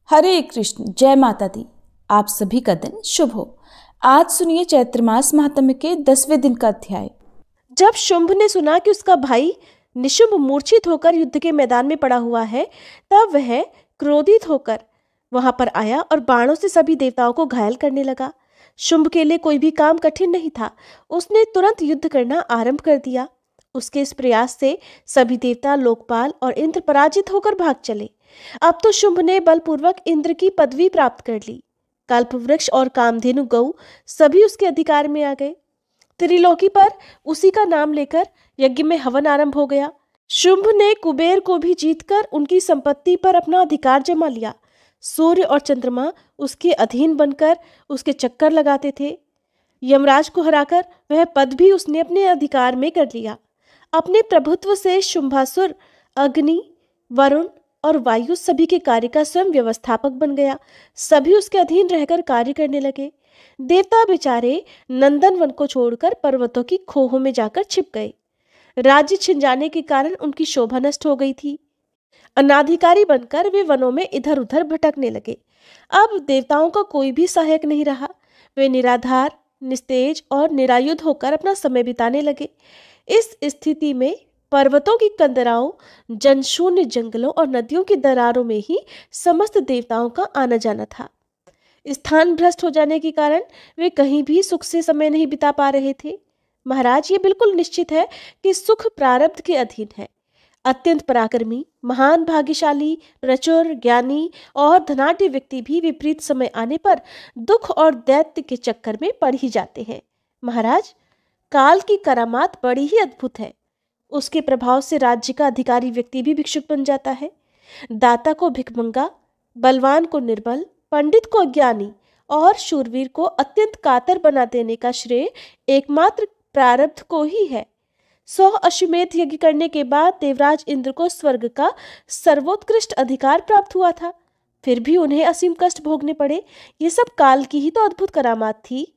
हरे कृष्ण, जय माता दी। आप सभी का दिन शुभ हो। आज सुनिए चैत्र मास महात्म्य के 10वें दिन का अध्याय। जब शुंभ ने सुना कि उसका भाई निशुंभ मूर्छित होकर युद्ध के मैदान में पड़ा हुआ है, तब वह क्रोधित होकर वहां पर आया और बाणों से सभी देवताओं को घायल करने लगा। शुंभ के लिए कोई भी काम कठिन नहीं था। उसने तुरंत युद्ध करना आरंभ कर दिया। उसके इस प्रयास से सभी देवता, लोकपाल और इंद्र पराजित होकर भाग चले। अब तो शुंभ ने बलपूर्वक इंद्र की पदवी प्राप्त कर ली। कल्प वृक्ष और कामधेनु गौ सभी उसके अधिकार में आ गए। त्रिलोकी पर उसी का नाम लेकर यज्ञ में हवन आरंभ हो गया। शुंभ ने कुबेर को भी जीतकर उनकी संपत्ति पर अपना अधिकार जमा लिया। सूर्य और चंद्रमा उसके अधीन बनकर उसके चक्कर लगाते थे। यमराज को हराकर वह पद भी उसने अपने अधिकार में कर लिया। अपने प्रभुत्व से शुंभासुर अग्नि, वरुण और वायु सभी के कार्य का स्वयं व्यवस्थापक बन गया। सभी उसके अधीन रहकर कार्य करने लगे। देवता बेचारे नंदन वन को छोड़कर पर्वतों की खोहों में जाकर छिप गए। राज्य छिन जाने के कारण उनकी शोभा नष्ट हो गई थी। अनाधिकारी बनकर वे वनों में इधर उधर भटकने लगे। अब देवताओं का कोई भी सहायक नहीं रहा। वे निराधार, निस्तेज और निरायुध होकर अपना समय बिताने लगे। इस स्थिति में पर्वतों की कंदराओं, जनशून्य जंगलों और नदियों की दरारों में ही समस्त देवताओं का आना जाना था। स्थान भ्रष्ट हो जाने के कारण वे कहीं भी सुख से समय नहीं बिता पा रहे थे। महाराज, ये बिल्कुल निश्चित है कि सुख प्रारब्ध के अधीन है। अत्यंत पराक्रमी, महान, भाग्यशाली, प्रचुर, ज्ञानी और धनाढ्य व्यक्ति भी विपरीत समय आने पर दुख और दैत्य के चक्कर में पड़ ही जाते हैं। महाराज, काल की करामात बड़ी ही अद्भुत है। उसके प्रभाव से राज्य का अधिकारी व्यक्ति भी भिक्षुक बन जाता है। दाता को भिखमंगा, बलवान को निर्बल, पंडित को अज्ञानी और शूरवीर को अत्यंत कातर बना देने का श्रेय एकमात्र प्रारब्ध को ही है। 100 अश्वमेध यज्ञ करने के बाद देवराज इंद्र को स्वर्ग का सर्वोत्कृष्ट अधिकार प्राप्त हुआ था, फिर भी उन्हें असीम कष्ट भोगने पड़े। ये सब काल की ही तो अद्भुत करामात थी।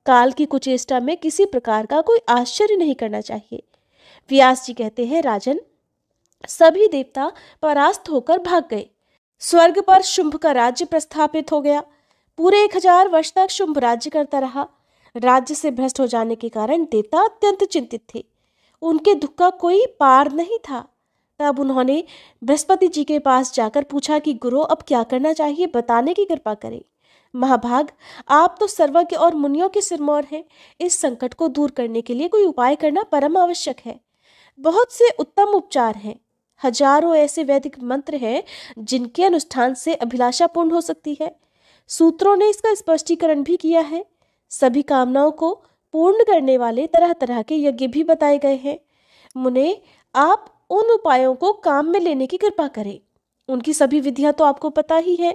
काल की कुचेष्टा में किसी प्रकार का कोई आश्चर्य नहीं करना चाहिए। व्यास जी कहते हैं, राजन, सभी देवता परास्त होकर भाग गए। स्वर्ग पर शुंभ का राज्य प्रस्थापित हो गया। पूरे 1000 वर्ष तक शुंभ राज्य करता रहा। राज्य से भ्रष्ट हो जाने के कारण देवता अत्यंत चिंतित थे। उनके दुख का कोई पार नहीं था। तब उन्होंने बृहस्पति जी के पास जाकर पूछा कि गुरु, अब क्या करना चाहिए, बताने की कृपा करें। महाभाग, आप तो सर्वज्ञ और मुनियों के सिरमौर हैं। इस संकट को दूर करने के लिए कोई उपाय करना परम आवश्यक है। बहुत से उत्तम उपचार हैं। हजारों ऐसे वैदिक मंत्र हैं जिनके अनुष्ठान से अभिलाषा पूर्ण हो सकती है। सूत्रों ने इसका स्पष्टीकरण भी किया है। सभी कामनाओं को पूर्ण करने वाले तरह तरह के यज्ञ भी बताए गए हैं। मुने, आप उन उपायों को काम में लेने की कृपा करें। उनकी सभी विधियां तो आपको पता ही है।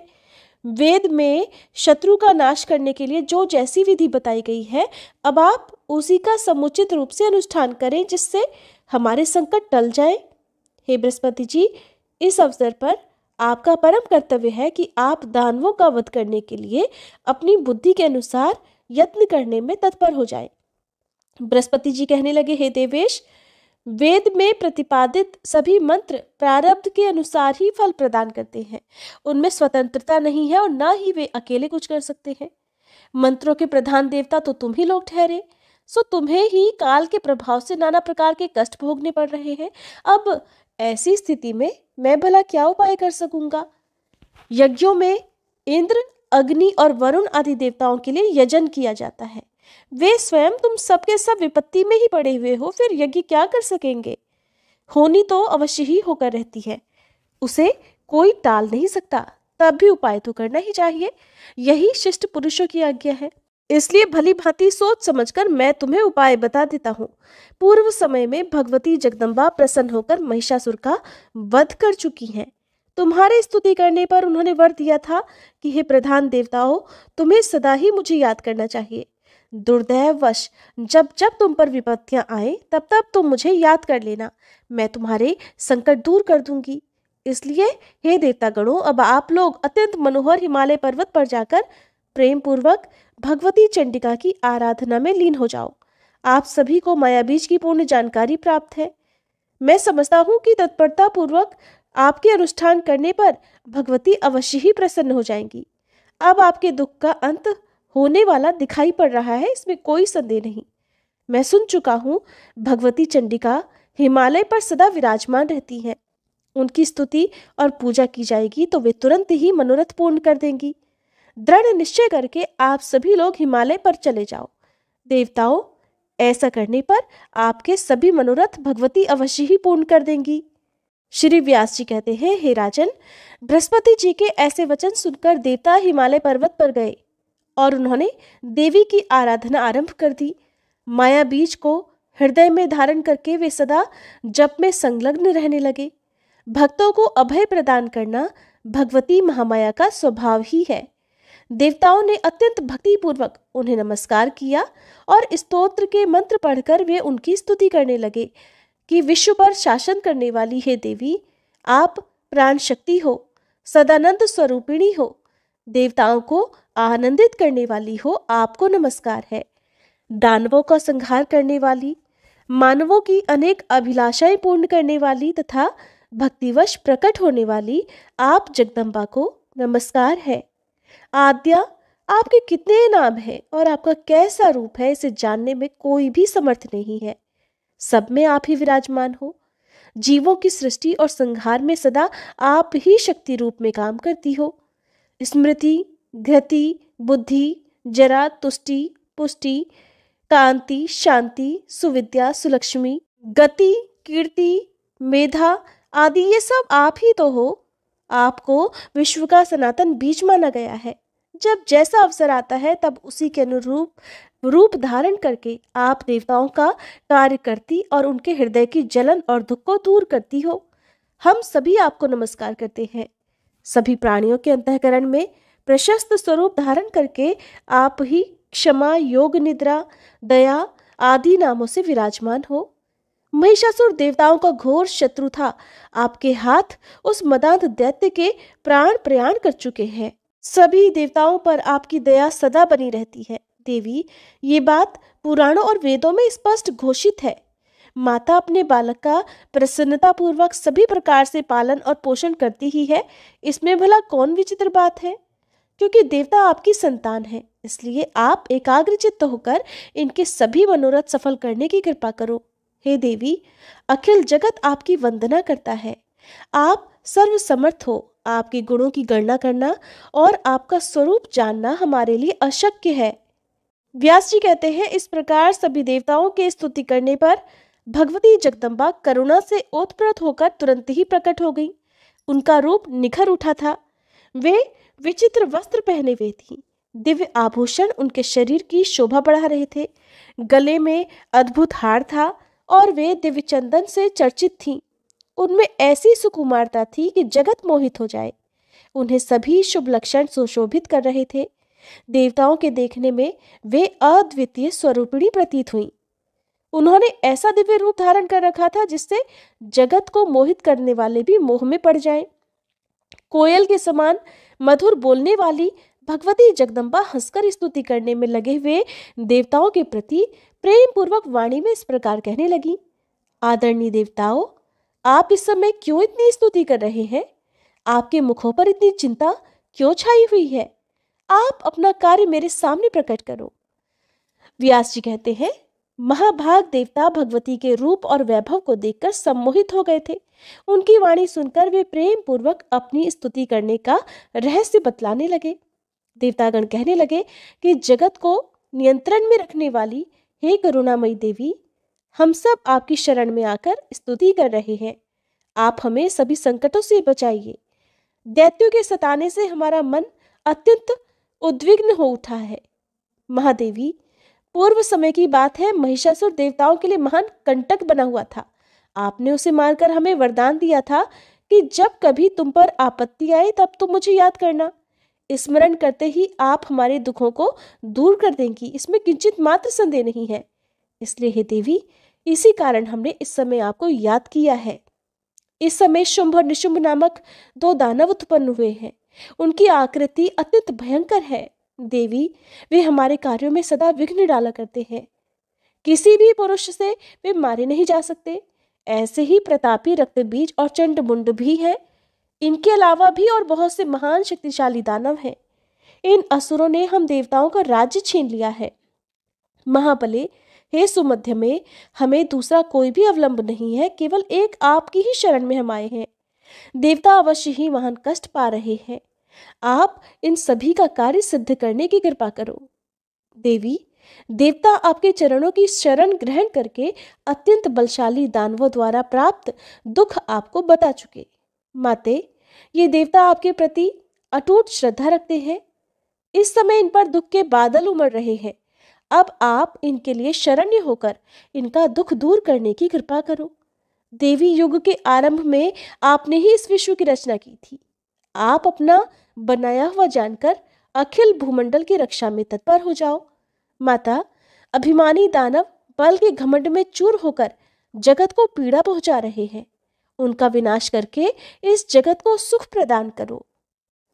वेद में शत्रु का नाश करने के लिए जो जैसी विधि बताई गई है, अब आप उसी का समुचित रूप से अनुष्ठान करें, जिससे हमारे संकट टल जाए। हे बृहस्पति जी, इस अवसर पर आपका परम कर्तव्य है कि आप दानवों का वध करने के लिए अपनी बुद्धि के अनुसार यत्न करने में तत्पर हो जाएं। बृहस्पति जी कहने लगे, हे देवेश, वेद में प्रतिपादित सभी मंत्र प्रारब्ध के अनुसार ही फल प्रदान करते हैं। उनमें स्वतंत्रता नहीं है और न ही वे अकेले कुछ कर सकते हैं। मंत्रों के प्रधान देवता तो तुम ही लोग ठहरे, सो तुम्हें ही काल के प्रभाव से नाना प्रकार के कष्ट भोगने पड़ रहे हैं। अब ऐसी स्थिति में मैं भला क्या उपाय कर सकूंगा? यज्ञों में इंद्र, अग्नि और वरुण आदि देवताओं के लिए यजन किया जाता है। वे स्वयं तुम सबके सब विपत्ति में ही पड़े हुए हो, फिर यज्ञ क्या कर सकेंगे? होनी तो अवश्य ही होकर रहती है, उसे कोई टाल नहीं सकता। तब भी उपाय तो करना ही चाहिए। यही शिष्ट पुरुषों की आज्ञा है। इसलिए भली भांति सोच समझकर मैं तुम्हें उपाय बता देता हूँ। पूर्व समय में भगवती जगदम्बा प्रसन्न होकर महिषासुर का वध कर चुकी हैं। तुम्हारे स्तुति करने पर उन्होंने वर दिया था कि हे प्रधान देवताओं, तुम्हें सदा ही मुझे याद करना चाहिए। दुर्दैववश जब जब तुम पर विपत्तियां आए, तब तब तुम मुझे याद कर लेना। मैं तुम्हारे संकट दूर कर दूंगी। इसलिए हे देवतागणों, अब आप लोग अत्यंत मनोहर हिमालय पर्वत पर जाकर प्रेम पूर्वक भगवती चंडिका की आराधना में लीन हो जाओ। आप सभी को माया बीज की पूर्ण जानकारी प्राप्त है। मैं समझता हूँ कि तत्परता पूर्वक आपके अनुष्ठान करने पर भगवती अवश्य ही प्रसन्न हो जाएंगी। अब आपके दुख का अंत होने वाला दिखाई पड़ रहा है, इसमें कोई संदेह नहीं। मैं सुन चुका हूँ भगवती चंडिका हिमालय पर सदा विराजमान रहती हैं। उनकी स्तुति और पूजा की जाएगी तो वे तुरंत ही मनोरथ पूर्ण कर देंगी। दृढ़ निश्चय करके आप सभी लोग हिमालय पर चले जाओ। देवताओं, ऐसा करने पर आपके सभी मनोरथ भगवती अवश्य ही पूर्ण कर देंगी। श्री व्यास जी कहते हैं, हे राजन, बृहस्पति जी के ऐसे वचन सुनकर देवता हिमालय पर्वत पर गए और उन्होंने देवी की आराधना आरंभ कर दी। माया बीज को हृदय में धारण करके वे सदा जप में संलग्न रहने लगे। भक्तों को अभय प्रदान करना भगवती महामाया का स्वभाव ही है। देवताओं ने अत्यंत भक्तिपूर्वक उन्हें नमस्कार किया और स्तोत्र के मंत्र पढ़कर वे उनकी स्तुति करने लगे कि विश्व पर शासन करने वाली हे देवी, आप प्राण शक्ति हो, सदानंद स्वरूपिणी हो, देवताओं को आनंदित करने वाली हो, आपको नमस्कार है। दानवों का संहार करने वाली, मानवों की अनेक अभिलाषाएं पूर्ण करने वाली तथा भक्तिवश प्रकट होने वाली आप जगदम्बा को नमस्कार है। आद्या, आपके कितने नाम हैं और आपका कैसा रूप है, इसे जानने में कोई भी समर्थ नहीं है। सब में आप ही विराजमान हो। जीवों की सृष्टि और संहार में सदा आप ही शक्ति रूप में काम करती हो। स्मृति, घृति, बुद्धि, जरा, तुष्टि, पुष्टि, कांति, शांति, सुविद्या, सुलक्ष्मी, गति, कीर्ति, मेधा आदि ये सब आप ही तो हो। आपको विश्व का सनातन बीज माना गया है। जब जैसा अवसर आता है तब उसी के अनुरूप रूप धारण करके आप देवताओं का कार्य करती और उनके हृदय की जलन और दुख को दूर करती हो। हम सभी आपको नमस्कार करते हैं। सभी प्राणियों के अंतःकरण में प्रशस्त स्वरूप धारण करके आप ही क्षमा, योग निद्रा, दया आदि नामों से विराजमान हो। महिषासुर देवताओं का घोर शत्रु था। आपके हाथ उस मदांध दैत्य के प्राण प्रयाण कर चुके हैं। सभी देवताओं पर आपकी दया सदा बनी रहती है। देवी, ये बात पुराणों और वेदों में स्पष्ट घोषित है। माता अपने बालक का प्रसन्नता पूर्वक सभी प्रकार से पालन और पोषण करती ही है। इसमें भला कौन विचित्र बात है? क्योंकि देवता आपकी संतान है, इसलिए आप एकाग्रचित्त होकर इनके सभी मनोरथ सफल करने की कृपा करो। हे देवी, अखिल जगत आपकी वंदना करता है। आप सर्व समर्थ हो। आपके गुणों की गणना करना और आपका स्वरूप जानना हमारे लिए अशक्य है। व्यास जी कहते हैं, इस प्रकार सभी देवताओं के स्तुति करने पर भगवती जगदम्बा करुणा से ओतप्रोत होकर तुरंत ही प्रकट हो गई। उनका रूप निखर उठा था। वे विचित्र वस्त्र पहने हुए थी। दिव्य आभूषण उनके शरीर की शोभा बढ़ा रहे थे। गले में अद्भुत हार था और वे दिव्य चंदन से चर्चित थीं। उनमें ऐसी सुकुमारता थी कि जगत मोहित हो जाए। उन्हें सभी शुभ लक्षण सुशोभित कर रहे थे। देवताओं के देखने में वे अद्वितीय स्वरूपिणी प्रतीत हुईं। उन्होंने ऐसा दिव्य रूप धारण कर रखा था जिससे जगत को मोहित करने वाले भी मोह में पड़ जाएं। कोयल के समान मधुर बोलने वाली भगवती जगदम्बा हंसकर स्तुति करने में लगे हुए देवताओं के प्रति प्रेम पूर्वक वाणी में इस प्रकार कहने लगी, आदरणीय देवताओं, आप इस समय क्यों इतनी स्तुति कर रहे हैं? आपके मुखों पर इतनी चिंता क्यों छाई हुई है? आप अपना कार्य मेरे सामने प्रकट करो। व्यास जी कहते हैं, महाभाग देवता भगवती के रूप और वैभव को देखकर सम्मोहित हो गए थे। उनकी वाणी सुनकर वे प्रेम पूर्वक अपनी स्तुति करने का रहस्य बतलाने लगे। देवतागण कहने लगे कि जगत को नियंत्रण में रखने वाली हे करुणामयी देवी, हम सब आपकी शरण में आकर स्तुति कर रहे हैं। आप हमें सभी संकटों से बचाइए। दैत्यों के सताने से हमारा मन अत्यंत उद्विग्न हो उठा है। महादेवी, पूर्व समय की बात है, महिषासुर देवताओं के लिए महान कंटक बना हुआ था। आपने उसे मारकर हमें वरदान दिया था कि जब कभी तुम पर आपत्ति आए तब तुम मुझे याद करना। स्मरण करते ही आप हमारे दुखों को दूर कर देंगी, इसमें किंचित मात्र संदेह नहीं है। इसलिए हे देवी, इसी कारण हमने इस समय आपको याद किया है। इस समय शुंभ और निशुंभ नामक दो दानव उत्पन्न हुए हैं। उनकी आकृति अत्यंत भयंकर है। देवी, वे हमारे कार्यों में सदा विघ्न डाला करते हैं। किसी भी पुरुष से वे मारे नहीं जा सकते। ऐसे ही प्रतापी रक्तबीज और चंडमुंड भी हैं। इनके अलावा भी और बहुत से महान शक्तिशाली दानव हैं। इन असुरों ने हम देवताओं का राज्य छीन लिया है। महाबले, हे सुमध्य में, हमें दूसरा कोई भी अवलंब नहीं है, केवल एक आपकी ही शरण में हम आए हैं। देवता अवश्य ही महान कष्ट पा रहे हैं। आप इन सभी का कार्य सिद्ध करने की कृपा करो। देवी, देवता आपके चरणों की शरण ग्रहण करके अत्यंत बलशाली दानवों द्वारा प्राप्त दुख आपको बता चुके। माते, ये देवता आपके प्रति अटूट श्रद्धा रखते हैं। इस समय इन पर दुख के बादल उमड़ रहे हैं। अब आप इनके लिए शरण्य होकर इनका दुख दूर करने की कृपा करो। देवी, युग के आरंभ में आपने ही इस विश्व की रचना की थी। आप अपना बनाया हुआ जानकर अखिल भूमंडल की रक्षा में तत्पर हो जाओ। माता, अभिमानी दानव बल के घमंड में चूर होकर जगत को पीड़ा पहुंचा रहे हैं। उनका विनाश करके इस जगत को सुख प्रदान करो।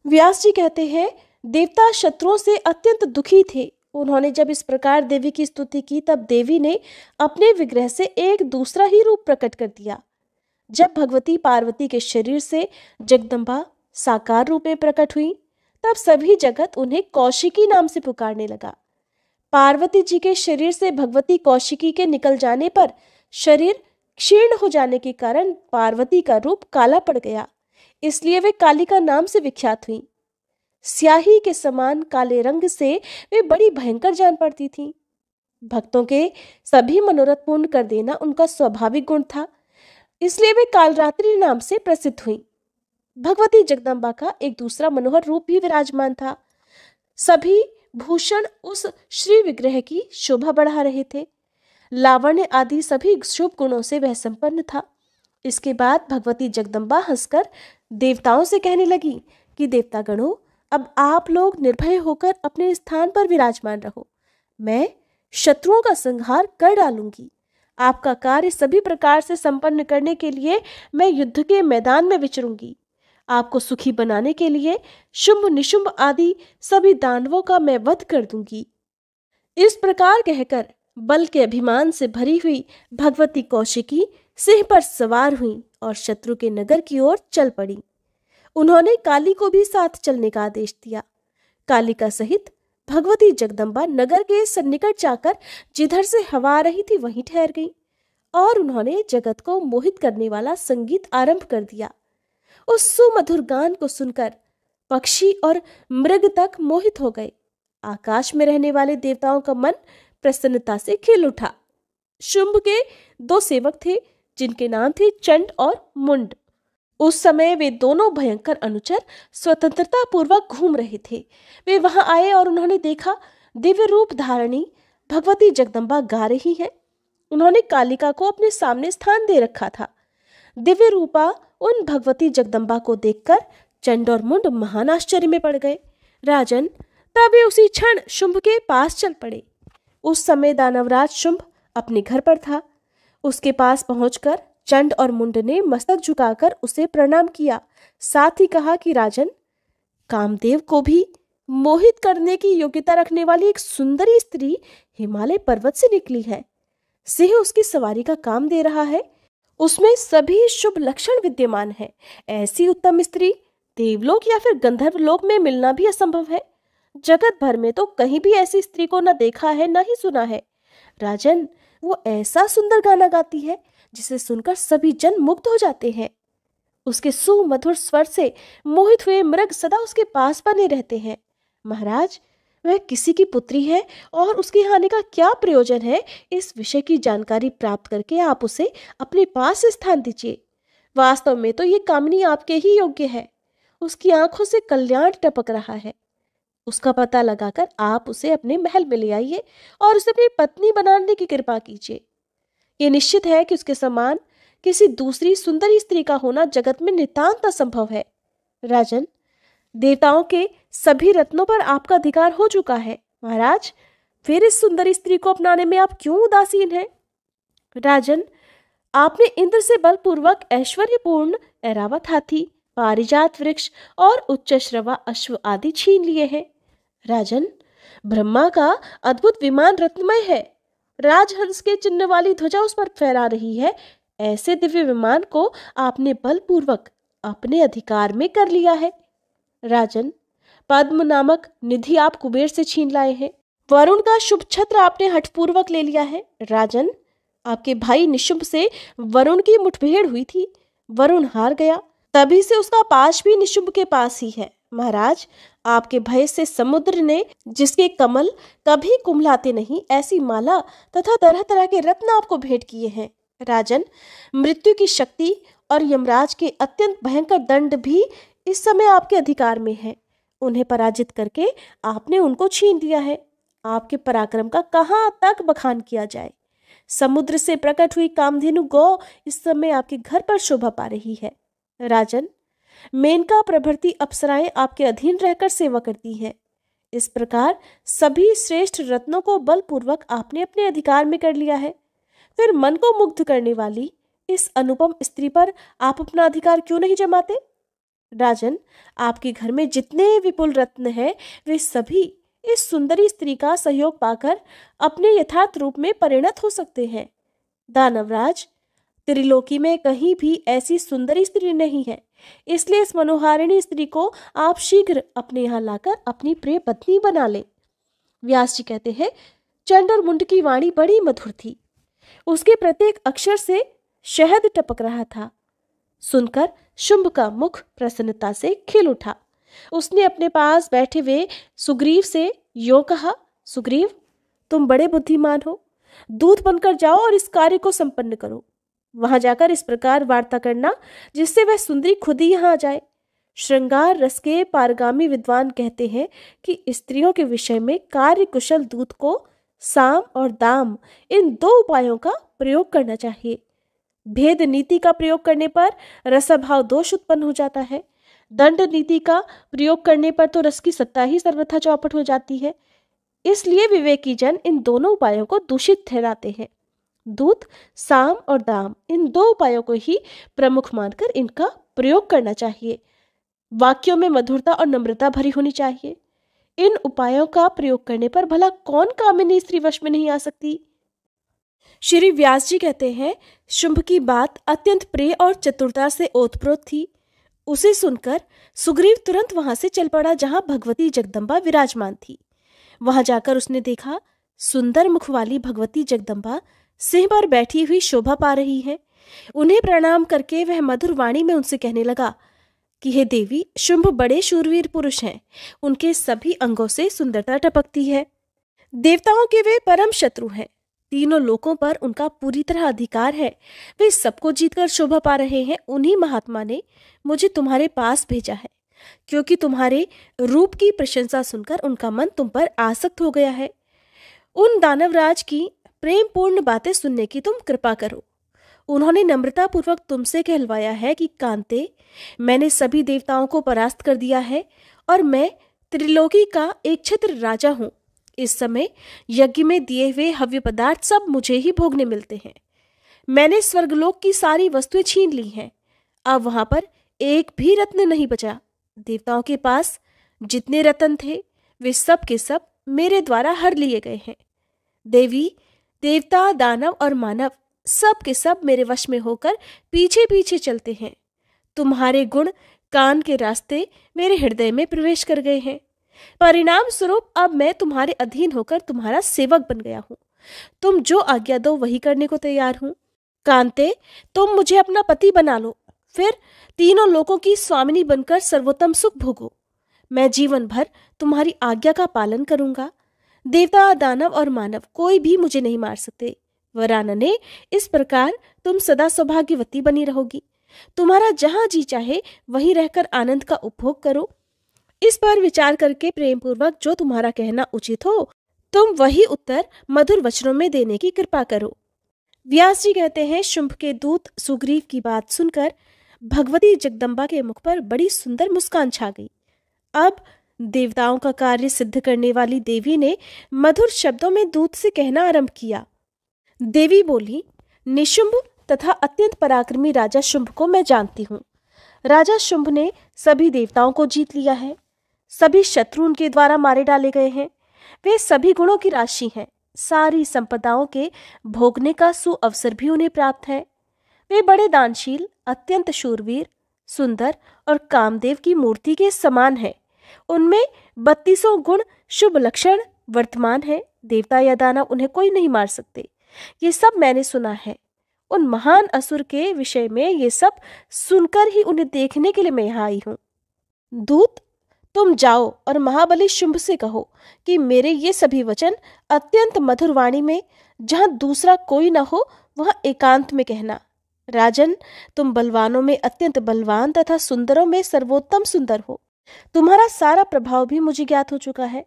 व्यास जी कहते हैं, देवता शत्रुओं से अत्यंत दुखी थे। उन्होंने जब इस प्रकार देवी की स्तुति की, तब देवी ने अपने विग्रह से एक दूसरा ही रूप प्रकट कर दिया। जब भगवती पार्वती के शरीर से जगदम्बा साकार रूप में प्रकट हुई, तब सभी जगत उन्हें कौशिकी नाम से पुकारने लगा। पार्वती जी के शरीर से भगवती कौशिकी के निकल जाने पर शरीर क्षीण हो जाने के कारण पार्वती का रूप काला पड़ गया, इसलिए वे कालिका नाम से विख्यात हुई। स्याही के समान काले रंग से वे बड़ी भयंकर जान पड़ती थीं। भक्तों के सभी मनोरथ पूर्ण कर देना उनका स्वाभाविक गुण था, इसलिए वे कालरात्रि नाम से प्रसिद्ध हुई। भगवती जगदम्बा का एक दूसरा मनोहर रूप भी विराजमान था। सभी भूषण उस श्री विग्रह की शोभा बढ़ा रहे थे। लावण्य आदि सभी शुभ गुणों से वह संपन्न था। इसके बाद भगवती जगदम्बा हंसकर देवताओं से कहने लगी कि देवतागणों, अब आप लोग निर्भय होकर अपने स्थान पर विराजमान रहो। मैं शत्रुओं का संहार कर डालूंगी। आपका कार्य सभी प्रकार से संपन्न करने के लिए मैं युद्ध के मैदान में विचरूंगी। आपको सुखी बनाने के लिए शुंभ निशुंभ आदि सभी दानवों का मैं वध कर दूंगी। इस प्रकार कहकर बल के अभिमान से भरी हुई भगवती कौशिकी सिंह पर सवार हुई और शत्रु के नगर की ओर चल पड़ी। उन्होंने काली को भी साथ चलने का आदेश दिया। कालिका सहित भगवती जगदम्बा नगर के सन्निकट जाकर जिधर से हवा आ रही थी वहीं ठहर गई और उन्होंने जगत को मोहित करने वाला संगीत आरंभ कर दिया। उस सुमधुर गान को सुनकर पक्षी और मृग तक मोहित हो गए। आकाश में रहने वाले देवताओं का मन प्रसन्नता से खिल उठा। शुंभ के 2 सेवक थे जिनके नाम थे चंड और मुंड। उस समय वे दोनों भयंकर अनुचर स्वतंत्रता पूर्वक घूम रहे थे। वे वहां आए और उन्होंने देखा दिव्य रूप धारणी भगवती जगदम्बा गा रही हैं। उन्होंने कालिका को अपने सामने स्थान दे रखा था। दिव्य रूपा उन भगवती जगदम्बा को देखकर चंड और मुंड महान आश्चर्य में पड़ गए। राजन, तब वे उसी क्षण शुंभ के पास चल पड़े। उस समय दानवराज शुंभ अपने घर पर था। उसके पास पहुंचकर चंड और मुंड ने मस्तक झुकाकर उसे प्रणाम किया। साथ ही कहा कि राजन, कामदेव को भी मोहित करने की योग्यता रखने वाली एक सुंदरी स्त्री हिमालय पर्वत से निकली है। सिंह उसकी सवारी का काम दे रहा है। उसमें सभी शुभ लक्षण विद्यमान है। ऐसी उत्तम स्त्री देवलोक या फिर गंधर्व लोक में मिलना भी असंभव है। जगत भर में तो कहीं भी ऐसी स्त्री को न देखा है न ही सुना है। राजन, वो ऐसा सुंदर गाना गाती है जिसे सुनकर सभी जन मुग्ध हो जाते हैं। उसके सुमधुर स्वर से मोहित हुए मृग सदा उसके पास बने रहते हैं। महाराज, वह किसी की पुत्री है और उसके यहाँ आने का क्या प्रयोजन है, इस विषय की जानकारी प्राप्त करके आप उसे अपने पास स्थान दीजिए। वास्तव में तो ये कामिनी आपके ही योग्य है। उसकी आंखों से कल्याण टपक रहा है। उसका पता लगाकर आप उसे अपने महल में ले आइए और उसे अपनी पत्नी बनाने की कृपा कीजिए। ये निश्चित है कि उसके समान किसी दूसरी सुंदरी स्त्री का होना जगत में नितांत असंभव है। राजन, देवताओं के सभी रत्नों पर आपका अधिकार हो चुका है। महाराज, फिर इस सुंदरी स्त्री को अपनाने में आप क्यों उदासीन हैं? राजन, आपने इंद्र से बलपूर्वक ऐश्वर्यपूर्ण ऐरावत हाथी, पारिजात वृक्ष और उच्च श्रवा अश्व आदि छीन लिए हैं। राजन, ब्रह्मा का अद्भुत विमान रत्नमय है। राजहंस के चिन्ह वाली ध्वजा उस पर फहरा रही है। ऐसे दिव्य विमान को आपने बलपूर्वक अपने अधिकार में कर लिया है। राजन, पद्म नामक निधि आप कुबेर से छीन लाए हैं। वरुण का शुभ छत्र आपने हठपूर्वक ले लिया है। राजन, आपके भाई निशुंभ से वरुण की मुठभेड़ हुई थी, वरुण हार गया, तभी से उसका पाश भी निशुंभ के पास ही है। महाराज, आपके भय से समुद्र ने, जिसके कमल कभी कुम्हलाते नहीं, ऐसी माला तथा तरह तरह के रत्न आपको भेंट किए हैं। राजन, मृत्यु की शक्ति और यमराज के अत्यंत भयंकर दंड भी इस समय आपके अधिकार में है। उन्हें पराजित करके आपने उनको छीन लिया है। आपके पराक्रम का कहाँ तक बखान किया जाए। समुद्र से प्रकट हुई कामधेनु गौ इस समय आपके घर पर शोभा पा रही है। राजन, मेनका प्रभृति अप्सराएं आपके अधीन रहकर सेवा करती हैं। इस प्रकार सभी श्रेष्ठ रत्नों को बलपूर्वक आपने अपने अधिकार में कर लिया है। फिर मन को मुग्ध करने वाली इस अनुपम स्त्री पर आप अपना अधिकार क्यों नहीं जमाते? राजन, आपके घर में जितने विपुल रत्न हैं, वे सभी इस सुंदरी स्त्री का सहयोग पाकर अपने यथार्थ रूप में परिणत हो सकते हैं। दानवराज, त्रिलोकी में कहीं भी ऐसी सुंदरी स्त्री नहीं है, इसलिए इस मनोहारिणी स्त्री को आप शीघ्र अपने यहाँ लाकर अपनी प्रिय पत्नी बना ले। व्यास जी कहते हैं, चंड और मुंड की वाणी बड़ी मधुर थी। उसके प्रत्येक अक्षर से शहद टपक रहा था। सुनकर शुंभ का मुख प्रसन्नता से खिल उठा। उसने अपने पास बैठे हुए सुग्रीव से यूं कहा, सुग्रीव, तुम बड़े बुद्धिमान हो, दूत बनकर जाओ और इस कार्य को संपन्न करो। वहां जाकर इस प्रकार वार्ता करना जिससे वह सुंदरी खुद ही यहाँ आ जाए। श्रृंगार रस के पारगामी विद्वान कहते हैं कि स्त्रियों के विषय में कार्य कुशल दूत को साम और दाम, इन दो उपायों का प्रयोग करना चाहिए। भेद नीति का प्रयोग करने पर रसभाव दोष उत्पन्न हो जाता है। दंड नीति का प्रयोग करने पर तो रस की सत्ता ही सर्वथा चौपट हो जाती है। इसलिए विवेकी जन इन दोनों उपायों को दूषित ठहराते हैं। दूत, साम और दाम, इन दो उपायों को ही प्रमुख मानकर इनका प्रयोग करना चाहिए। वाक्यों में मधुरता और नम्रता भरी होनी चाहिए। इन उपायों का प्रयोग करने पर भला कौन कामिनी स्त्री वश में नहीं आ सकती। श्री व्यास जी कहते हैं, शुंभ की बात अत्यंत प्रिय और चतुरता से ओतप्रोत थी। उसे सुनकर सुग्रीव तुरंत वहां से चल पड़ा जहां भगवती जगदम्बा विराजमान थी। वहां जाकर उसने देखा, सुंदर मुख वाली भगवती जगदम्बा सिंह पर बैठी हुई शोभा पा रही है। उन्हें प्रणाम करके वह मधुर वाणी में उनसे कहने लगा कि हे देवी, शुंभ बड़े शूरवीर पुरुष हैं, उनके सभी अंगों से सुंदरता टपकती है। देवताओं के वे परम शत्रु हैं, तीनों लोकों पर उनका पूरी तरह अधिकार है। वे सबको जीतकर शोभा पा रहे हैं। उन्हीं महात्मा ने मुझे तुम्हारे पास भेजा है, क्योंकि तुम्हारे रूप की प्रशंसा सुनकर उनका मन तुम पर आसक्त हो गया है। उन दानवराज की प्रेमपूर्ण बातें सुनने की तुम कृपा करो। उन्होंने नम्रता पूर्वक तुमसे कहलवाया है कि कांते, मैंने सभी देवताओं को परास्त कर दिया है और मैं त्रिलोकी का एक छत्र राजा हूँ। इस समय यज्ञ में दिए हुए हव्य पदार्थ सब मुझे ही भोगने मिलते हैं। मैंने स्वर्गलोक की सारी वस्तुएं छीन ली हैं। अब वहां पर एक भी रत्न नहीं बचा। देवताओं के पास जितने रत्न थे वे सब के सब मेरे द्वारा हर लिए गए हैं। देवी, देवता, दानव और मानव सब के सब मेरे वश में होकर पीछे पीछे चलते हैं। तुम्हारे गुण कान के रास्ते मेरे हृदय में प्रवेश कर गए हैं। परिणाम स्वरूप अब मैं तुम्हारे अधीन होकर तुम्हारा सेवक बन गया हूँ। तुम जो आज्ञा दो वही करने को तैयार हूँ। कांते, तुम मुझे अपना पति बना लो, फिर तीनों लोकों की स्वामिनी बनकर सर्वोत्तम सुख भोगो। मैं जीवन भर तुम्हारी आज्ञा का पालन करूंगा। देवता, दानव और मानव कोई भी मुझे नहीं मार सकते। वरानने, इस प्रकार तुम सदा सौभाग्यवती बनी रहोगी। तुम्हारा जहां जी चाहे वहीं रहकर आनंद का उपभोग करो। इस पर विचार करके प्रेम पूर्वक जो तुम्हारा कहना उचित हो तुम वही उत्तर मधुर वचनों में देने की कृपा करो। व्यास जी कहते हैं, शुंभ के दूत सुग्रीव की बात सुनकर भगवती जगदम्बा के मुख पर बड़ी सुंदर मुस्कान छा गई। अब देवताओं का कार्य सिद्ध करने वाली देवी ने मधुर शब्दों में दूत से कहना आरंभ किया। देवी बोली, निशुंभ तथा अत्यंत पराक्रमी राजा शुंभ को मैं जानती हूँ। राजा शुंभ ने सभी देवताओं को जीत लिया है। सभी शत्रु उनके द्वारा मारे डाले गए हैं। वे सभी गुणों की राशि हैं। सारी संपदाओं के भोगने का सुअवसर भी उन्हें प्राप्त है। वे बड़े दानशील, अत्यंत शूरवीर, सुंदर और कामदेव की मूर्ति के समान है। उनमें 32 गुण शुभ लक्षण वर्तमान है। देवता या दानव उन्हें कोई नहीं मार सकते। ये सब मैंने सुना है। उन महान असुर के विषय में ये सब सुनकर ही उन्हें देखने के लिए मैं यहाँ आई हूँ। दूत, तुम जाओ और महाबली शुंभ से कहो कि मेरे ये सभी वचन अत्यंत मधुर वाणी में, जहाँ दूसरा कोई न हो, वहाँ एकांत में कहना। राजन, तुम बलवानों में अत्यंत बलवान तथा सुंदरों में सर्वोत्तम सुंदर हो। तुम्हारा सारा प्रभाव भी मुझे ज्ञात हो चुका है।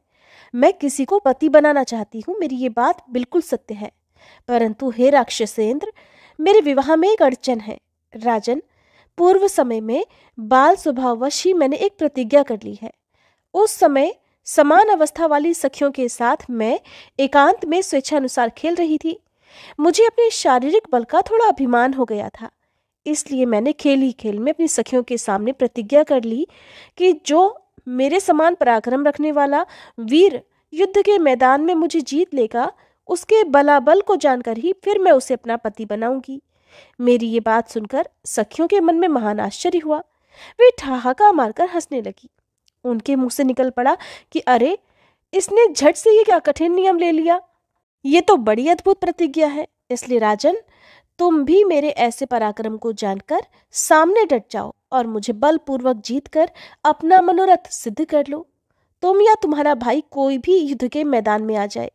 मैं किसी को पति बनाना चाहती हूँ, मेरी ये बात बिल्कुल सत्य है। परंतु हे राक्षसेंद्र, मेरे विवाह में एक अड़चन है। राजन, पूर्व समय में बाल स्वभाववश ही मैंने एक प्रतिज्ञा कर ली है। उस समय समान अवस्था वाली सखियों के साथ मैं एकांत में स्वेच्छानुसार खेल रही थी। मुझे अपने शारीरिक बल का थोड़ा अभिमान हो गया था, इसलिए मैंने खेल ही खेल में अपनी सखियों के सामने प्रतिज्ञा कर ली कि जो मेरे समान पराक्रम रखने वाला वीर युद्ध के मैदान में मुझे जीत लेगा, उसके बलाबल को जानकर ही फिर मैं उसे अपना पति बनाऊंगी। मेरी ये बात सुनकर सखियों के मन में महान आश्चर्य हुआ। वे ठहाका मारकर हंसने लगी। उनके मुंह से निकल पड़ा कि अरे, इसने झट से ये क्या कठिन नियम ले लिया। ये तो बड़ी अद्भुत प्रतिज्ञा है। इसलिए राजन, तुम भी मेरे ऐसे पराक्रम को जानकर सामने डट जाओ और मुझे बलपूर्वक जीतकर अपना मनोरथ सिद्ध कर लो। तुम या तुम्हारा भाई कोई भी युद्ध के मैदान में आ जाए,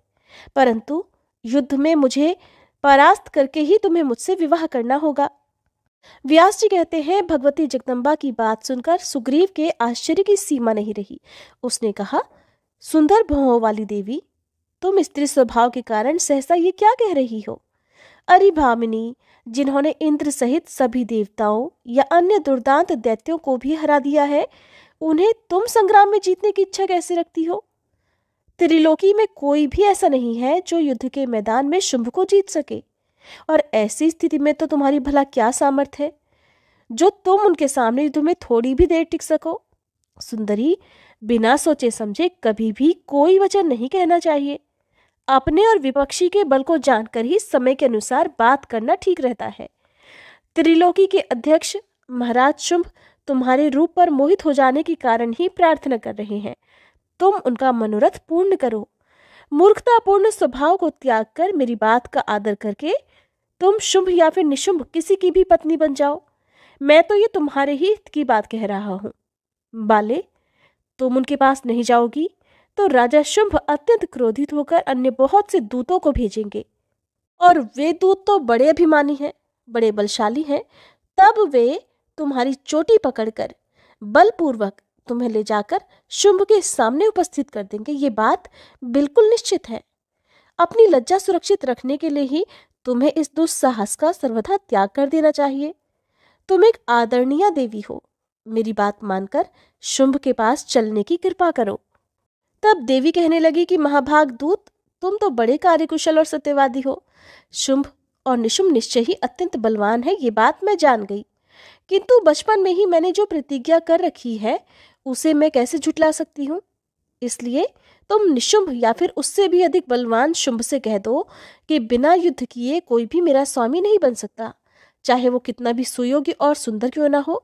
परंतु युद्ध में मुझे परास्त करके ही तुम्हें मुझसे विवाह करना होगा। व्यास जी कहते हैं, भगवती जगदम्बा की बात सुनकर सुग्रीव के आश्चर्य की सीमा नहीं रही। उसने कहा, सुंदर भौहों वाली देवी, तुम स्त्री स्वभाव के कारण सहसा ये क्या कह रही हो? अरे भामिनी, जिन्होंने इंद्र सहित सभी देवताओं या अन्य दुर्दांत दैत्यों को भी हरा दिया है, उन्हें तुम संग्राम में जीतने की इच्छा कैसे रखती हो? त्रिलोकी में कोई भी ऐसा नहीं है जो युद्ध के मैदान में शुंभ को जीत सके, और ऐसी स्थिति में तो तुम्हारी भला क्या सामर्थ्य है जो तुम उनके सामने युद्ध में थोड़ी भी देर टिक सको? सुंदरी, बिना सोचे समझे कभी भी कोई वचन नहीं कहना चाहिए। अपने और विपक्षी के बल को जानकर ही समय के अनुसार बात करना ठीक रहता है। त्रिलोकी के अध्यक्ष महाराज शुंभ तुम्हारे रूप पर मोहित हो जाने के कारण ही प्रार्थना कर रहे हैं। तुम उनका मनोरथ पूर्ण करो। मूर्खतापूर्ण स्वभाव को त्याग कर मेरी बात का आदर करके तुम शुंभ या फिर निशुंभ किसी की भी पत्नी बन जाओ। मैं तो ये तुम्हारे ही हित की बात कह रहा हूँ। बाले, तुम उनके पास नहीं जाओगी तो राजा शुंभ अत्यंत क्रोधित होकर अन्य बहुत से दूतों को भेजेंगे, और वे दूत तो बड़े अभिमानी हैं, बड़े बलशाली हैं। तब वे तुम्हारी चोटी पकड़कर बलपूर्वक तुम्हें ले जाकर शुंभ के सामने उपस्थित कर देंगे। ये बात बिल्कुल निश्चित है। अपनी लज्जा सुरक्षित रखने के लिए ही तुम्हें इस दुस्साहस का सर्वथा त्याग कर देना चाहिए। तुम एक आदरणीय देवी हो, मेरी बात मानकर शुंभ के पास चलने की कृपा करो। तब देवी कहने लगी कि महाभाग दूत, तुम तो बड़े कार्यकुशल और सत्यवादी हो। शुंभ और निशुंभ निश्चय ही अत्यंत बलवान है, ये बात मैं जान गई, किंतु बचपन में ही मैंने जो प्रतिज्ञा कर रखी है उसे मैं कैसे झुटला सकती हूँ। इसलिए तुम निशुंभ या फिर उससे भी अधिक बलवान शुंभ से कह दो कि बिना युद्ध किए कोई भी मेरा स्वामी नहीं बन सकता, चाहे वो कितना भी सुयोग्य और सुंदर क्यों ना हो।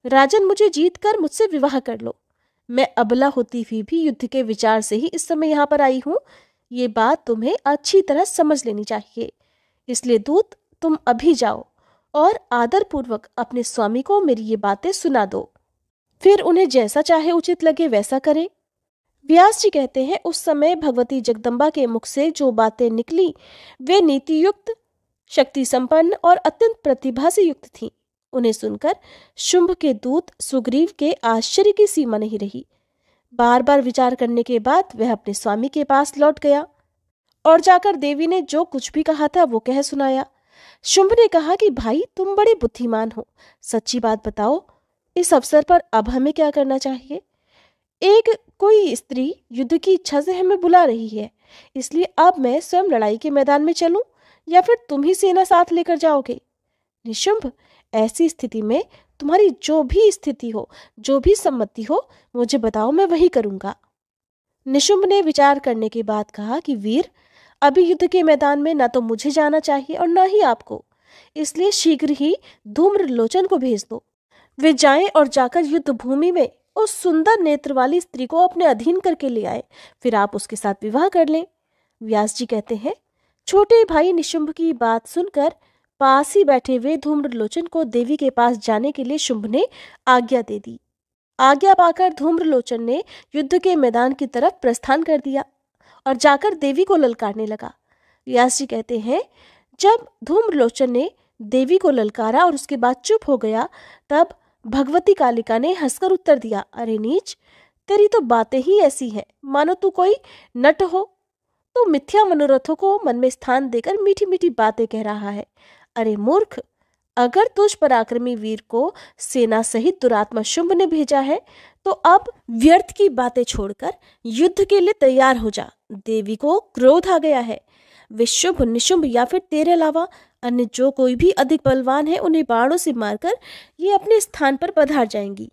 राजन, मुझे जीत कर मुझसे विवाह कर लो। मैं अबला होती हुई भी युद्ध के विचार से ही इस समय यहाँ पर आई हूँ। ये बात तुम्हें अच्छी तरह समझ लेनी चाहिए। इसलिए दूत, तुम अभी जाओ और आदरपूर्वक अपने स्वामी को मेरी ये बातें सुना दो, फिर उन्हें जैसा चाहे उचित लगे वैसा करें। व्यास जी कहते हैं, उस समय भगवती जगदम्बा के मुख से जो बातें निकली वे नीति युक्त, शक्ति संपन्न और अत्यंत प्रतिभा से युक्त थीं। उन्हें सुनकर शुंभ के दूत सुग्रीव के आश्चर्य की सीमा नहीं रही। बार बार विचार करने के बाद वह अपने स्वामी के पास लौट गया और जाकर देवी ने जो कुछ भी कहा था वो कह सुनाया। शुंभ ने कहा कि भाई, तुम बड़े बुद्धिमान हो, सच्ची बात बताओ, इस अवसर पर अब हमें क्या करना चाहिए? एक कोई स्त्री युद्ध की इच्छा से हमें बुला रही है, इसलिए अब मैं स्वयं लड़ाई के मैदान में चलूं या फिर तुम ही सेना साथ लेकर जाओगे? निशुंभ, ऐसी स्थिति में तुम्हारी जो भी स्थिति हो, जो भी सम्मति हो, मुझे बताओ, मैं वही करूंगा। निशुंभ ने विचार करने के बाद कहा कि वीर, अभी युद्ध के मैदान में ना तो मुझे जाना चाहिए और ना ही आपको। इसलिए शीघ्र ही धूम्रलोचन को भेज दो। वे जाएं और जाकर युद्ध भूमि में उस सुंदर नेत्र वाली स्त्री को अपने अधीन करके ले आए, फिर आप उसके साथ विवाह कर लें। व्यास जी कहते हैं, छोटे भाई निशुंभ की बात सुनकर पास ही बैठे हुए धूम्रलोचन को देवी के पास जाने के लिए शुंभ ने आज्ञा दे दी। आज्ञा पाकर धूम्रलोचन ने युद्ध के मैदान की तरफ प्रस्थान कर दिया और जाकर देवी को ललकारने लगा। व्यास जी कहते हैं, जब धूम्रलोचन ने देवी को ललकारा और उसके बाद चुप हो गया, तब भगवती कालिका ने हंसकर उत्तर दिया, अरे नीच, तेरी तो बातें ही ऐसी हैं मानो तू कोई नट हो। तू मिथ्या मनोरथों को मन में स्थान देकर मीठी मीठी बातें कह रहा है। अरे मूर्ख, अगर तुझ पराक्रमी वीर को सेना सहित दुरात्मा शुंभ ने भेजा है, तो अब व्यर्थ की बातें छोड़कर युद्ध के लिए तैयार हो जा। देवी को क्रोध आ गया है। वे शुंभ, निशुंभ या फिर तेरे अलावा अन्य जो कोई भी अधिक बलवान है, उन्हें बाणों से मारकर ये अपने स्थान पर पधार जाएंगी।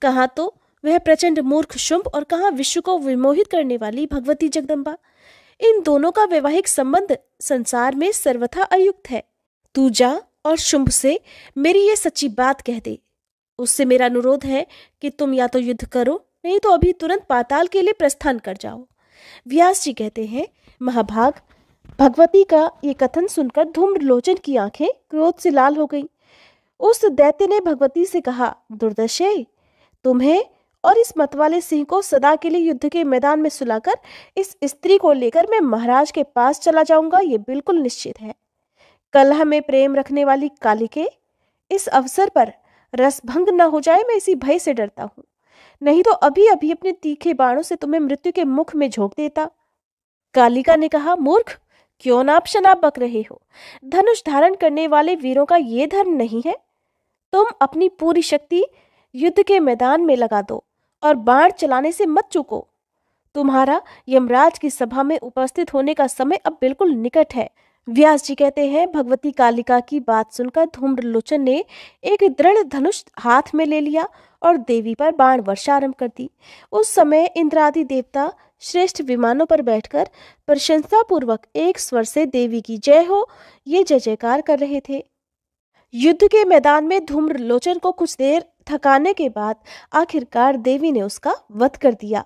कहाँ तो वह प्रचंड मूर्ख शुंभ और कहाँ विश्व को विमोहित करने वाली भगवती जगदम्बा। इन दोनों का वैवाहिक संबंध संसार में सर्वथा अयुक्त है। तू जा और शुंभ से मेरी ये सच्ची बात कह दे। उससे मेरा अनुरोध है कि तुम या तो युद्ध करो, नहीं तो अभी तुरंत पाताल के लिए प्रस्थान कर जाओ। व्यास जी कहते हैं, महाभाग, भगवती का ये कथन सुनकर धूम्रलोचन की आंखें क्रोध से लाल हो गईं। उस दैत्य ने भगवती से कहा, दुर्दशे, तुम्हें और इस मतवाले सिंह को सदा के लिए युद्ध के मैदान में सुलाकर इस स्त्री को लेकर मैं महाराज के पास चला जाऊंगा, ये बिल्कुल निश्चित है। कलह में प्रेम रखने वाली कालिके, इस अवसर पर रसभंग न हो जाए, मैं इसी भय से डरता हूँ। नहीं तो अभी अभी अपने तीखे बाणों से तुम्हें मृत्यु के मुख में झोंक देता। कालिका ने कहा, मूर्ख, क्यों नाप शनाप बक रहे हो? धनुष धारण करने वाले वीरों का ये धर्म नहीं है। तुम अपनी पूरी शक्ति युद्ध के मैदान में लगा दो और बाण चलाने से मत चूको। तुम्हारा यमराज की सभा में उपस्थित होने का समय अब बिल्कुल निकट है। व्यास जी कहते हैं, भगवती कालिका की बात सुनकर धूम्रलोचन ने एक दृढ़ धनुष हाथ में ले लिया और देवी पर बाण वर्षा आरंभ कर दी। उस समय इंद्रादि देवता श्रेष्ठ विमानों पर बैठकर प्रशंसा पूर्वक एक स्वर से देवी की जय हो ये जय जयकार कर रहे थे। युद्ध के मैदान में धूम्रलोचन को कुछ देर थकाने के बाद आखिरकार देवी ने उसका वध कर दिया।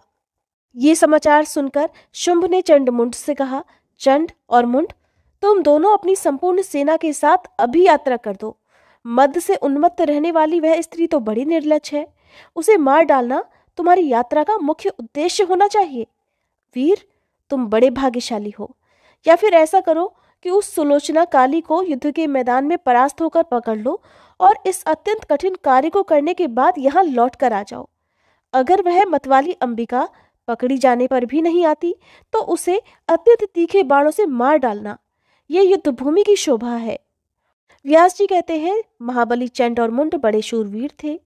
ये समाचार सुनकर शुंभ ने चंड मुंड से कहा, चंड और मुंड, तुम दोनों अपनी संपूर्ण सेना के साथ अभी यात्रा कर दो। मद से उन्मत्त रहने वाली वह स्त्री तो बड़ी निर्लज है। उसे मार डालना तुम्हारी यात्रा का मुख्य उद्देश्य होना चाहिए। वीर, तुम बड़े भाग्यशाली हो। या फिर ऐसा करो कि उस सुलोचना काली को युद्ध के मैदान में परास्त होकर पकड़ लो और इस अत्यंत कठिन कार्य को करने के बाद यहाँ लौट कर आ जाओ। अगर वह मतवाली अंबिका पकड़ी जाने पर भी नहीं आती, तो उसे अत्यंत तीखे बाणों से मार डालना। ये युद्ध भूमि की शोभा है। व्यास जी कहते हैं, महाबली चंड और मुंड बड़े शूरवीर थे।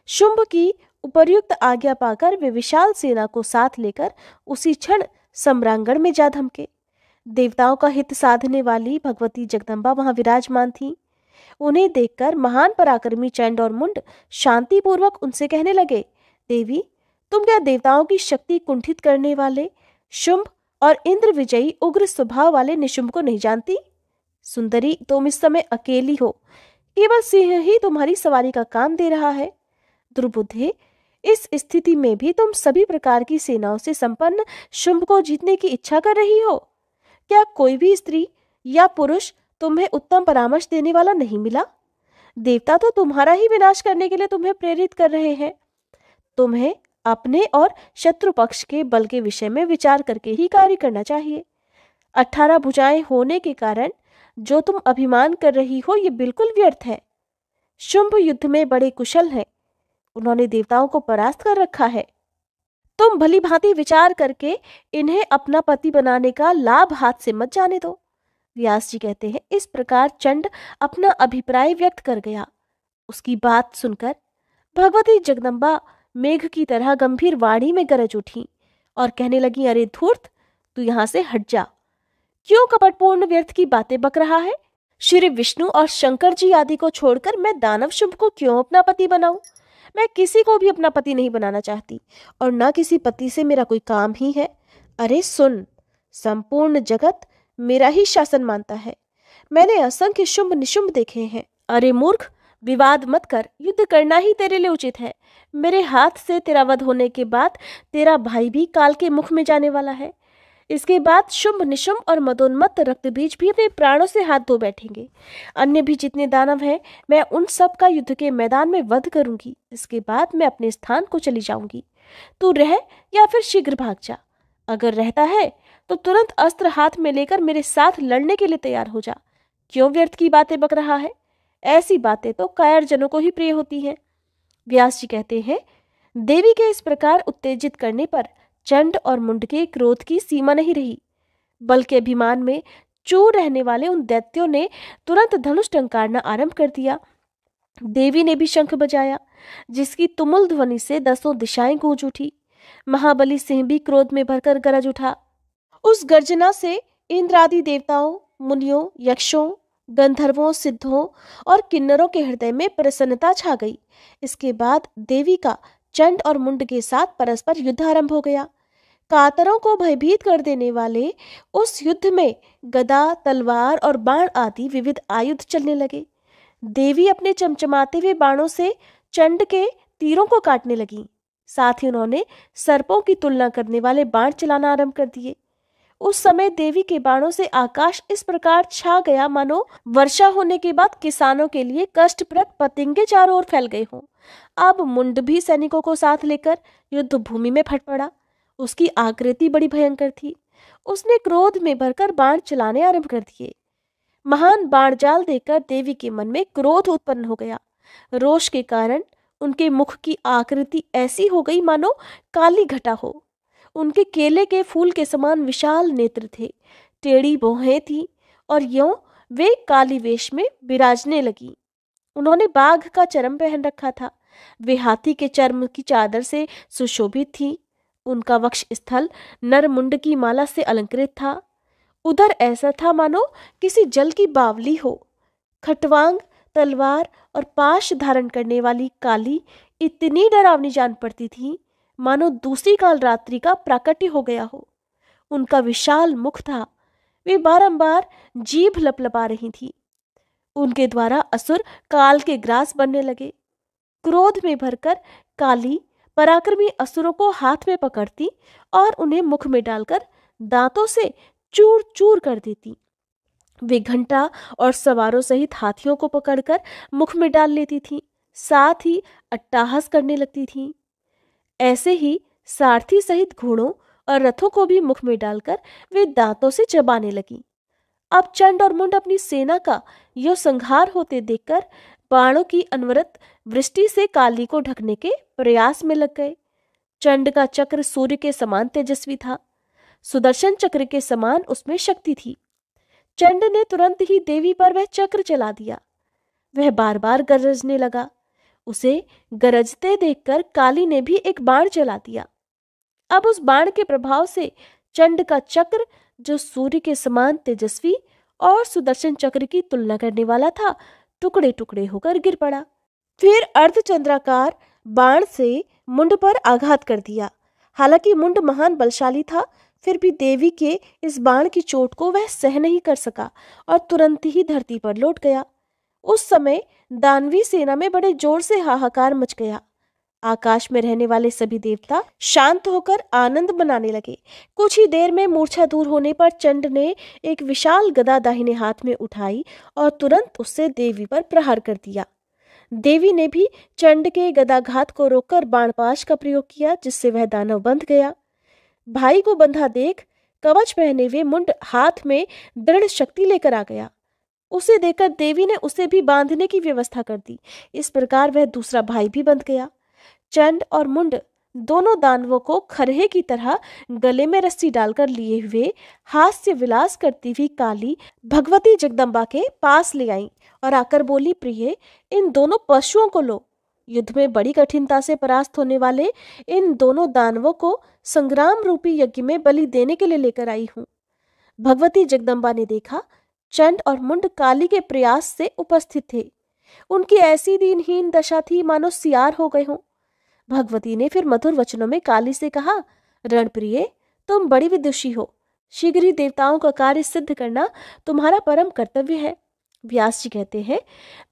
शुंभ की उपर्युक्त आज्ञा पाकर वे विशाल सेना को साथ लेकर उसी क्षण सम्रांगण में जा धमके। देवताओं का हित साधने वाली भगवती जगदम्बा वहां विराजमान थी। उन्हें देखकर महान पराक्रमी चंड और मुंड शांतिपूर्वक उनसे कहने लगे, देवी, तुम क्या देवताओं की शक्ति कुंठित करने वाले शुंभ और इंद्र विजयी उग्र स्वभाव वाले निशुंभ को नहीं जानती? सुंदरी, तुम इस समय अकेली हो। केवल सिंह ही तुम्हारी सवारी का काम दे रहा है। दुर्बुद्धे, इस स्थिति में भी तुम सभी प्रकार की सेनाओं से संपन्न शुंभ को जीतने की इच्छा कर रही हो। क्या कोई भी स्त्री या पुरुष तुम्हें उत्तम परामर्श देने वाला नहीं मिला? देवता तो तुम्हारा ही विनाश करने के लिए तुम्हें प्रेरित कर रहे हैं। तुम्हें अपने और शत्रु पक्ष के बल के विषय में विचार करके ही कार्य करना चाहिए। 18 भुजाएं होने के कारण जो तुम अभिमान कर रही हो, ये बिल्कुल व्यर्थ है। शुंभ युद्ध में बड़े कुशल हैं। उन्होंने देवताओं को परास्त कर रखा है। तुम भली भांति विचार करके इन्हें अपना पति बनाने का लाभ हाथ से मत जाने दो। व्यास जी कहते हैं, इस प्रकार चंड अपना अभिप्राय व्यक्त कर गया। उसकी बात सुनकर भगवती जगदम्बा मेघ की तरह गंभीर वाणी में गरज उठी और कहने लगी, अरे धूर्त, तू यहाँ से हट जा। क्यों कपटपूर्ण व्यर्थ की बातें बक रहा है? श्री विष्णु और शंकर जी आदि को छोड़कर मैं दानव शुंभ को क्यों अपना पति बनाऊं? मैं किसी को भी अपना पति नहीं बनाना चाहती और न किसी पति से मेरा कोई काम ही है। अरे सुन, संपूर्ण जगत मेरा ही शासन मानता है। मैंने असंख्य शुंभ निशुंभ देखे हैं। अरे मूर्ख, विवाद मत कर, युद्ध करना ही तेरे लिए उचित है। मेरे हाथ से तेरा वध होने के बाद तेरा भाई भी काल के मुख में जाने वाला है। इसके बाद शुंभ निशुंभ और मदोन्मत्त रक्तबीज भी अपने प्राणों से हाथ धो बैठेंगे। अन्य भी जितने दानव हैं, मैं उन सब का युद्ध के मैदान में वध करूंगी। इसके बाद मैं अपने स्थान को चली जाऊंगी। तू रह या फिर शीघ्र भाग जा। अगर रहता है तो तुरंत अस्त्र हाथ में लेकर मेरे साथ लड़ने के लिए तैयार हो जा। क्यों व्यर्थ की बातें बक रहा है? ऐसी बातें तो कायर जनों को ही प्रिय होती हैं। व्यास जी कहते हैं, देवी के इस प्रकार उत्तेजित करने पर चंड और मुंड के क्रोध की सीमा नहीं रही, बल्कि अभिमान में चूर रहने वाले उन दैत्यों ने तुरंत धनुष टंकारना आरंभ कर दिया। देवी ने भी शंख बजाया, जिसकी तुमुल ध्वनि से दसों दिशाएं गूंज उठी। महाबली सिंह भी क्रोध में भरकर गरज उठा। उस गर्जना से इंद्र आदि देवताओं, मुनियों, यक्षों, गंधर्वों, सिद्धों और किन्नरों के हृदय में प्रसन्नता छा गई। इसके बाद देवी का चंड और मुंड के साथ परस्पर युद्ध आरंभ हो गया। कातरों को भयभीत कर देने वाले उस युद्ध में गदा, तलवार और बाण आदि विविध आयुध चलने लगे। देवी अपने चमचमाते हुए बाणों से चंड के तीरों को काटने लगी। साथ ही उन्होंने सर्पों की तुलना करने वाले बाण चलाना आरंभ कर दिए। उस समय देवी के बाणों से आकाश इस प्रकार छा गया मानो वर्षा होने के बाद किसानों के लिए कष्टप्रद पतंगे चारों ओर फैल गए हों। अब मुंड भी सैनिकों को साथ लेकर युद्ध भूमि में फट पड़ा। उसकी आकृति बड़ी भयंकर थी। उसने क्रोध में भरकर बाण चलाने आरंभ कर दिए। महान बाणजाल देखकर देवी के मन में क्रोध उत्पन्न हो गया। रोष के कारण उनके मुख की आकृति ऐसी हो गई मानो काली घटा हो। उनके केले के फूल के समान विशाल नेत्र थे, टेढ़ी भौहें थी और यों वे काली वेश में विराजने लगी। उन्होंने बाघ का चर्म पहन रखा था। वे हाथी के चर्म की चादर से सुशोभित थी। उनका वक्ष स्थल नरमुंड की माला से अलंकृत था। उधर ऐसा था मानो किसी जल की बावली हो। खटवांग, तलवार और पाश धारण करने वाली काली इतनी डरावनी जान पड़ती थी मानो दूसरी काल रात्रि का प्राकट्य हो गया हो। उनका विशाल मुख था। वे बारंबार जीभ लपलपा रही थी। उनके द्वारा असुर काल के ग्रास बनने लगे। क्रोध में भरकर काली पराक्रमी असुरों को हाथ में पकड़ती और उन्हें मुख में डालकर दांतों से चूर चूर कर देती। वे घंटा और सवारों सहित हाथियों को पकड़कर मुख में डाल लेती थीं, साथ ही अट्टहास करने लगती थीं। ऐसे ही सारथी सहित घोड़ों और रथों को भी मुख में डालकर वे दांतों से चबाने लगी। अब चंड और मुंड अपनी सेना का यो संहार होते देखकर बाणों की अनवरत वृष्टि से काली को ढकने के प्रयास में लग गए। चंड का चक्र सूर्य के समान तेजस्वी था। सुदर्शन चक्र के समान उसमें शक्ति थी। चंड ने तुरंत ही देवी पर वह चक्र चला दिया। वह बार बार गरजने लगा। उसे गरजते देखकर काली ने भी एक बाण चला दिया। अब उस बाण के प्रभाव से चंड का चक्र, जो सूर्य के समान तेजस्वी और सुदर्शन चक्र की तुलना करने वाला था, टुकड़े टुकड़े होकर गिर पड़ा। फिर अर्धचंद्राकार बाण से मुंड पर आघात कर दिया। हालांकि मुंड महान बलशाली था, फिर भी देवी के इस बाण की चोट को वह सह नहीं कर सका और तुरंत ही धरती पर लौट गया। उस समय दानवी सेना में बड़े जोर से हाहाकार मच गया। आकाश में रहने वाले सभी देवता शांत होकर आनंद मनाने लगे। कुछ ही देर में मूर्छा दूर होने पर चंड ने एक विशाल गदा दाहिने हाथ में उठाई और तुरंत उससे देवी पर प्रहार कर दिया। देवी ने भी चंड के गदाघात को रोककर बाणपाश का प्रयोग किया, जिससे वह दानव बंध गया। भाई को बंधा देख कवच पहने हुए मुंड हाथ में दृढ़ शक्ति लेकर आ गया। उसे देखकर देवी ने उसे भी बांधने की व्यवस्था कर दी। इस प्रकार वह दूसरा भाई भी बंध गया। चंड और मुंड दोनों दानवों को खरहे की तरह गले में रस्सी डालकर लिए हुए हास्य विलास करती हुई काली भगवती जगदम्बा के पास ले आई और आकर बोली, प्रिय, इन दोनों पशुओं को लो। युद्ध में बड़ी कठिनता से परास्त होने वाले इन दोनों दानवों को संग्राम रूपी यज्ञ में बलि देने के लिए लेकर आई हूँ। भगवती जगदम्बा ने देखा चंड और मुंड काली के प्रयास से उपस्थित थे। उनकी ऐसी दीनहीन दशा थी मानो सियार हो गए हों। भगवती ने फिर मधुर वचनों में काली से कहा, रणप्रिय, तुम बड़ी विदुषी हो। शीघ्र ही देवताओं का कार्य सिद्ध करना तुम्हारा परम कर्तव्य है। व्यास जी कहते हैं,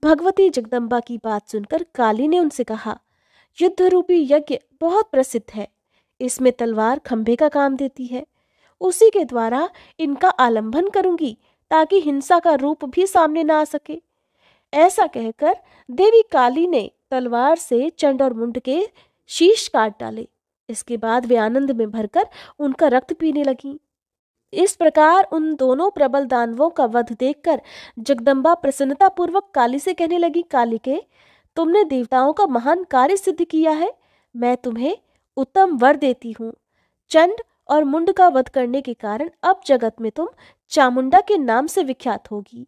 भगवती जगदम्बा की बात सुनकर काली ने उनसे कहा, युद्ध रूपी यज्ञ बहुत प्रसिद्ध है। इसमें तलवार खंभे का काम देती है। उसी के द्वारा इनका आलंबन करूंगी ताकि हिंसा का रूप भी सामने ना आ सके। ऐसा कहकर देवी काली ने तलवार से चंड और मुंड के शीश काट डाले। इसके बाद वे आनंद में भरकर उनका रक्त पीने लगी। इस प्रकार उन दोनों प्रबल दानवों का वध देखकर जगदम्बा प्रसन्नता पूर्वक काली से कहने लगी, कालिके, तुमने देवताओं का महान कार्य सिद्ध किया है। मैं तुम्हें उत्तम वर देती हूँ। चंड और मुंड का वध करने के कारण अब जगत में तुम चामुंडा के नाम से विख्यात होगी।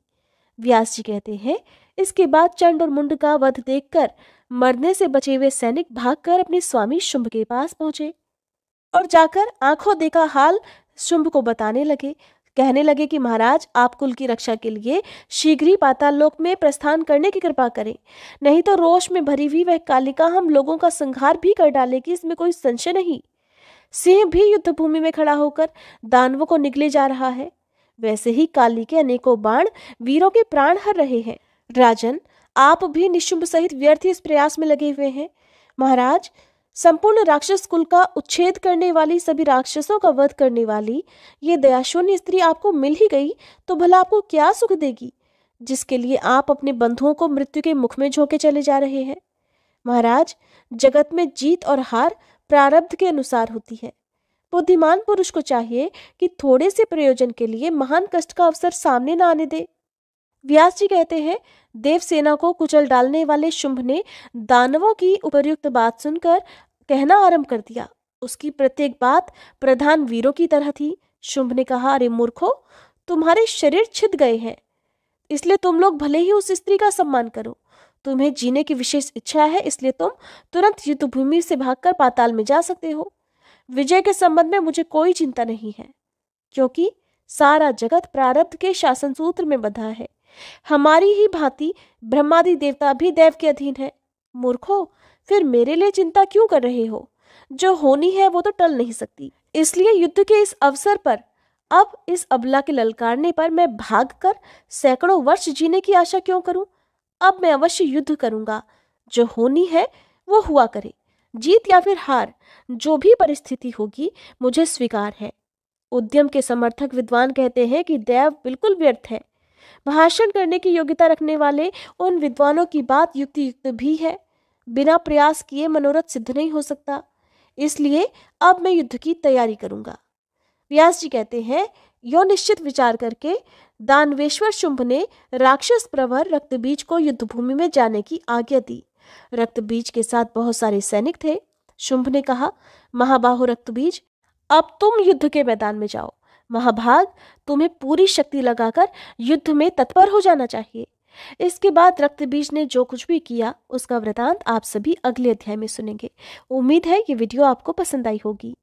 व्यास जी कहते हैं, इसके बाद चंड और मुंड का वध देखकर मरने से बचे हुए सैनिक भागकर अपने स्वामी शुंभ के पास पहुंचे और जाकर आंखों देखा हाल शुंभ को बताने लगे। कहने लगे कि महाराज, आप कुल की रक्षा के लिए शीघ्र ही पाताल लोक में प्रस्थान करने की कृपा करें, नहीं तो रोष में भरी हुई वह कालिका हम लोगों का संहार भी कर डालेगी, इसमें कोई संशय नहीं। सिंह भी युद्ध भूमि में खड़ा होकर दानवों को निगले जा रहा है। वैसे ही काली के अनेकों बाण वीरों के प्राण हर रहे हैं। राजन, आप भी निशुंभ सहित व्यर्थ इस प्रयास में लगे हुए हैं। महाराज, संपूर्ण राक्षस कुल का उच्छेद करने वाली, सभी राक्षसों का वध करने वाली ये दयाशून्य स्त्री आपको मिल ही गई तो भला आपको क्या सुख देगी, जिसके लिए आप अपने बंधुओं को मृत्यु के मुख में झोंके चले जा रहे हैं। महाराज, जगत में जीत और हार प्रारब्ध के अनुसार होती है। बुद्धिमान पुरुष को चाहिए कि थोड़े से प्रयोजन के लिए महान कष्ट का अवसर सामने न आने दे। व्यास जी कहते हैं, देवसेना को कुचल डालने वाले शुंभ ने दानवों की उपर्युक्त बात सुनकर कहना आरंभ कर दिया। उसकी प्रत्येक बात प्रधान वीरों की तरह थी। शुंभ ने कहा, अरे मूर्खो, तुम्हारे शरीर छिद गए हैं, इसलिए तुम लोग भले ही उस स्त्री का सम्मान करो। तुम्हें जीने की विशेष इच्छा है, इसलिए तुम तुरंत युद्ध भूमि से भागकर पाताल में जा सकते हो। विजय के संबंध में मुझे कोई चिंता नहीं है, क्योंकि सारा जगत प्रारब्ध के शासन सूत्र में बंधा है। हमारी ही भांति ब्रह्मादि देवता भी देव के अधीन है। मूर्खो, फिर मेरे लिए चिंता क्यों कर रहे हो? जो होनी है वो तो टल नहीं सकती। इसलिए युद्ध के इस अवसर पर, अब इस अबला के ललकारने पर मैं भागकर सैकड़ों वर्ष जीने की आशा क्यों करूं? अब मैं अवश्य युद्ध करूंगा। जो होनी है वो हुआ करे। जीत या फिर हार, जो भी परिस्थिति होगी, मुझे स्वीकार है। उद्यम के समर्थक विद्वान कहते हैं कि दैव बिल्कुल व्यर्थ है। भाषण करने की योग्यता रखने वाले उन विद्वानों की बात युक्ति युक्त भी है। बिना प्रयास किए मनोरथ सिद्ध नहीं हो सकता। इसलिए अब मैं युद्ध की तैयारी करूंगा। व्यास जी कहते हैं, यो निश्चित विचार करके दानवेश्वर शुंभ ने राक्षस प्रवर रक्तबीज को युद्ध भूमि में जाने की आज्ञा दी। रक्तबीज के साथ बहुत सारे सैनिक थे। शुंभ ने कहा, महाबाहो रक्तबीज, अब तुम युद्ध के मैदान में जाओ। महाभाग, तुम्हें पूरी शक्ति लगाकर युद्ध में तत्पर हो जाना चाहिए। इसके बाद रक्तबीज ने जो कुछ भी किया उसका वृतांत आप सभी अगले अध्याय में सुनेंगे। उम्मीद है ये वीडियो आपको पसंद आई होगी।